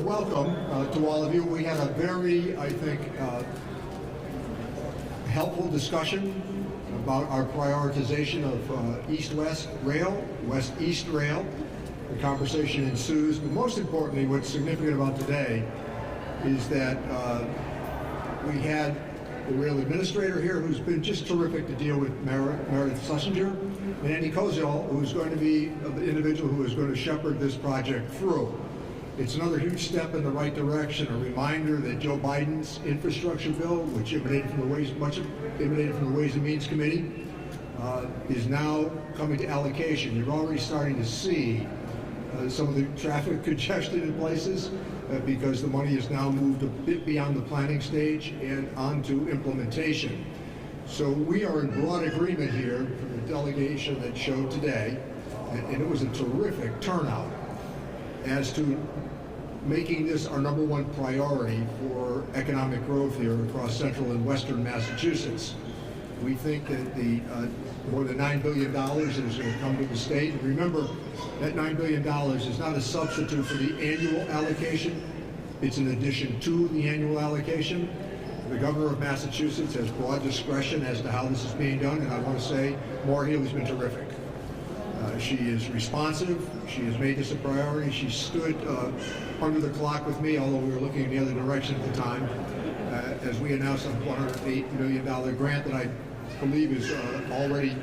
welcome to all of you. We had a very, I think, helpful discussion about our prioritization of East-West Rail, West-East Rail. The conversation ensues, but most importantly, what's significant about today is that we had the rail administrator here who's been just terrific to deal with Meredith Schlesinger, and Andy Koziel, who's going to be the individual who is going to shepherd this project through. It's another huge step in the right direction, a reminder that Joe Biden's infrastructure bill, which emanated from the Ways and Means Committee, is now coming to allocation. You're already starting to see some of the traffic congestion in places because the money has now moved a bit beyond the planning stage and onto implementation. So we are in broad agreement here from the delegation that showed today, and it was a terrific turnout, as to making this our #1 priority for economic growth here across central and western Massachusetts. We think that the more than $9 billion is going to come to the state. And remember, that $9 billion is not a substitute for the annual allocation. It's in addition to the annual allocation. The governor of Massachusetts has broad discretion as to how this is being done, and I want to say Maura Healey's been terrific. She is responsive. She has made this a priority. She stood under the clock with me, although we were looking in the other direction at the time, as we announced a $108 million grant that I believe is already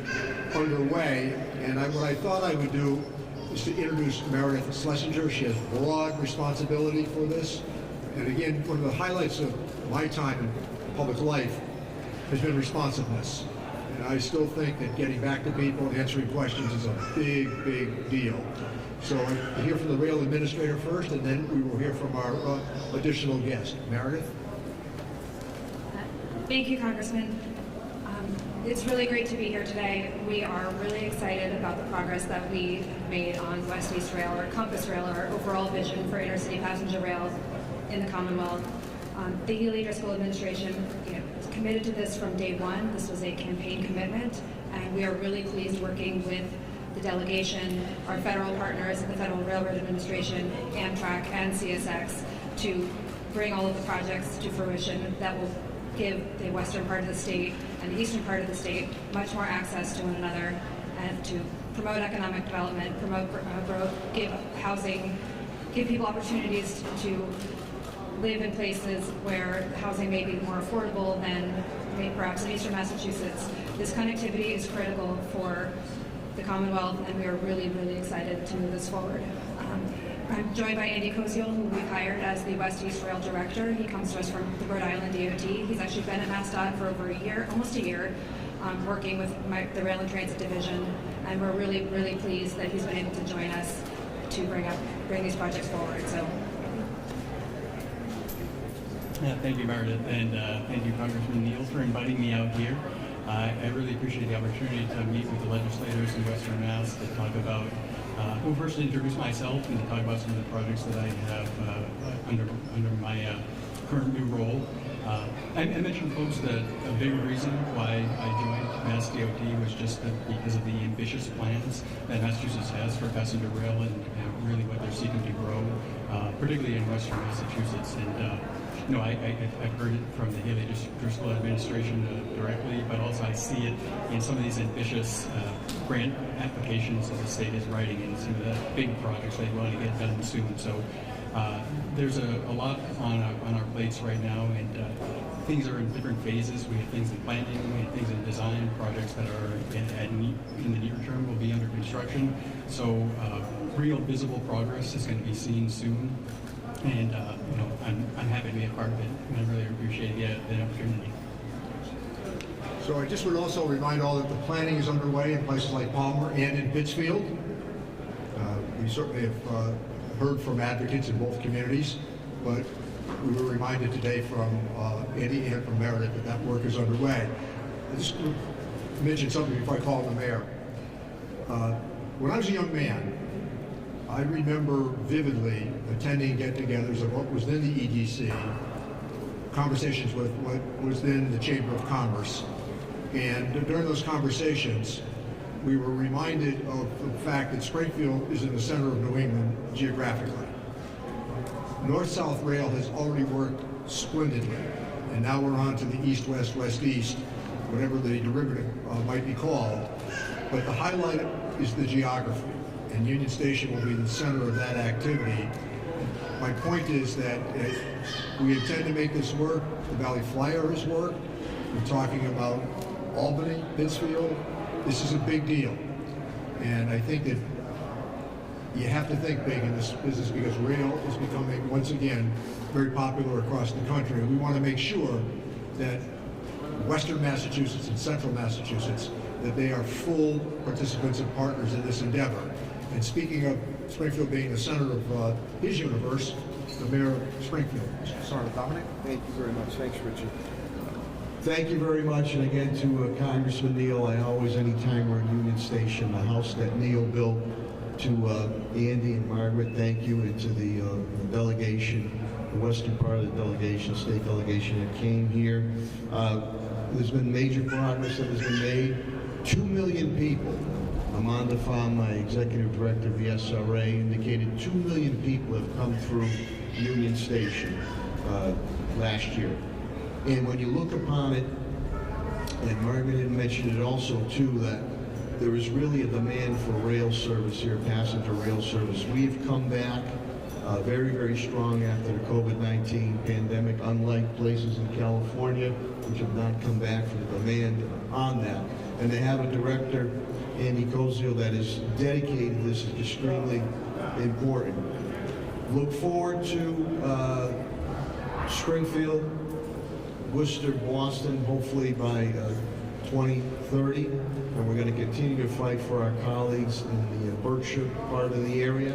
underway. And what I thought I would do is to introduce Meredith Schlesinger. She has broad responsibility for this. And again, one of the highlights of my time in public life has been responsiveness. And I still think that getting back to people and answering questions is a big, big deal. So we'll hear from the rail administrator first, and then we will hear from our additional guest. Meredith? Thank you, Congressman. It's really great to be here today. We are really excited about the progress that we have made on West-East Rail, or Compass Rail, our overall vision for intercity passenger rail in the Commonwealth. The Healey Driscoll administration is committed to this from day one. This was a campaign commitment, and we are really pleased working with the delegation, our federal partners, the Federal Railroad Administration, Amtrak, and CSX to bring all of the projects to fruition that will give the western part of the state and the eastern part of the state much more access to one another, and to promote economic development, promote growth, give housing, give people opportunities to live in places where housing may be more affordable than perhaps in eastern Massachusetts. This connectivity is critical for the Commonwealth, and we are really, really excited to move this forward. I'm joined by Andy Koziel, who we've hired as the West-East Rail Director. He comes to us from the Rhode Island DOT. He's actually been at MassDOT for over a year, almost a year, working with the Rail and Transit Division, and we're really, really pleased that he's been able to join us to bring these projects forward. So. Thank you, Meredith, and thank you, Congressman Neal, for inviting me out here. I really appreciate the opportunity to meet with the legislators in Western Mass to talk about, well, first to introduce myself and to talk about some of the projects that I have under my current new role. I mentioned, folks, that a big reason why I joined Mass DOT was just because of the ambitious plans that Massachusetts has for passenger rail and really what they're seeking to grow, particularly in Western Massachusetts. And I've heard it from the Healey Driscoll administration directly, but also I see it in some of these ambitious grant applications that the state is writing and some of the big projects they want to get done soon. So there's a lot on our plates right now, and things are in different phases. We have things in planning, we have things in design, projects that are in the near term will be under construction. So real visible progress is going to be seen soon. And I'm happy to be a part of it, and I really appreciate the opportunity. So I just would also remind all that the planning is underway in places like Palmer and in Pittsfield. We certainly have heard from advocates in both communities, but we were reminded today from Andy and from Meredith that work is underway. I just mention something before I call the mayor. When I was a young man, I remember vividly attending get-togethers of what was then the EDC, conversations with what was then the Chamber of Commerce. And during those conversations, we were reminded of the fact that Springfield is in the center of New England geographically. North-South Rail has already worked splendidly, and now we're on to the east-west, west-east, whatever the derivative might be called. But the highlight is the geography, and Union Station will be the center of that activity. My point is that we intend to make this work. The Valley Flyer has worked. We're talking about Albany, Pittsfield. This is a big deal. And I think that you have to think big in this business because rail is becoming, once again, very popular across the country. And we want to make sure that Western Massachusetts and Central Massachusetts, that they are full participants and partners in this endeavor. And speaking of Springfield being the center of his universe, the mayor of Springfield. Sorry, Dominic? Thank you very much. Thanks, Richard. Thank you very much, and again to Congressman Neal. I always, anytime we're at Union Station, the house that Neal built, to Andy and Margaret, thank you, and to the delegation, the western part of the delegation, state delegation that came here. There's been major progress that has been made. 2 million people. Amanda Pham, my executive director of the SRA, indicated 2 million people have come through Union Station last year. And when you look upon it, and Margaret had mentioned it also too, that there is really a demand for rail service here, passenger rail service. We've come back very, very strong after the COVID-19 pandemic, unlike places in California, which have not come back for the demand on that. And they have a director, Andy Cozio, that is dedicated. This is extremely important. Look forward to Springfield, Worcester, Boston, hopefully by 2030, and we're going to continue to fight for our colleagues in the Berkshire part of the area,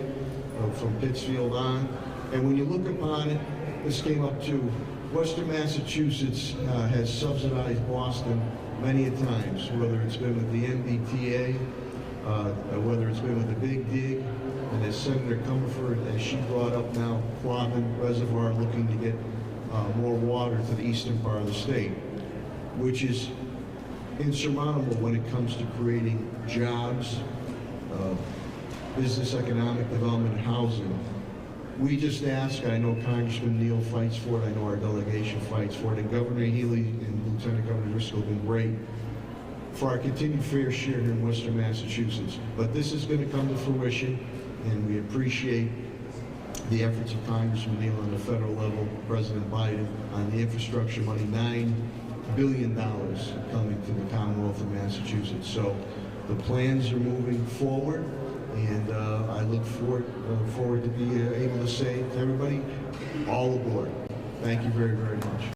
from Pittsfield on. And when you look upon it, this came up too, Western Massachusetts has subsidized Boston many a times, whether it's been with the MBTA, whether it's been with the Big Dig, and as Senator Comerford, as she brought up now, Quabbin Reservoir looking to get more water to the eastern part of the state, which is insurmountable when it comes to creating jobs, business, economic development, and housing. We just ask, I know Congressman Neal fights for it, I know our delegation fights for it, and Governor Healy and Lieutenant Governor Driscoll have been great for our continued fair share here in Western Massachusetts. But this is going to come to fruition, and we appreciate the efforts of Congressman Neal on the federal level, President Biden, on the infrastructure money, $9 billion coming to the Commonwealth of Massachusetts. So the plans are moving forward, and I look forward to be able to say to everybody, all aboard. Thank you very, very much.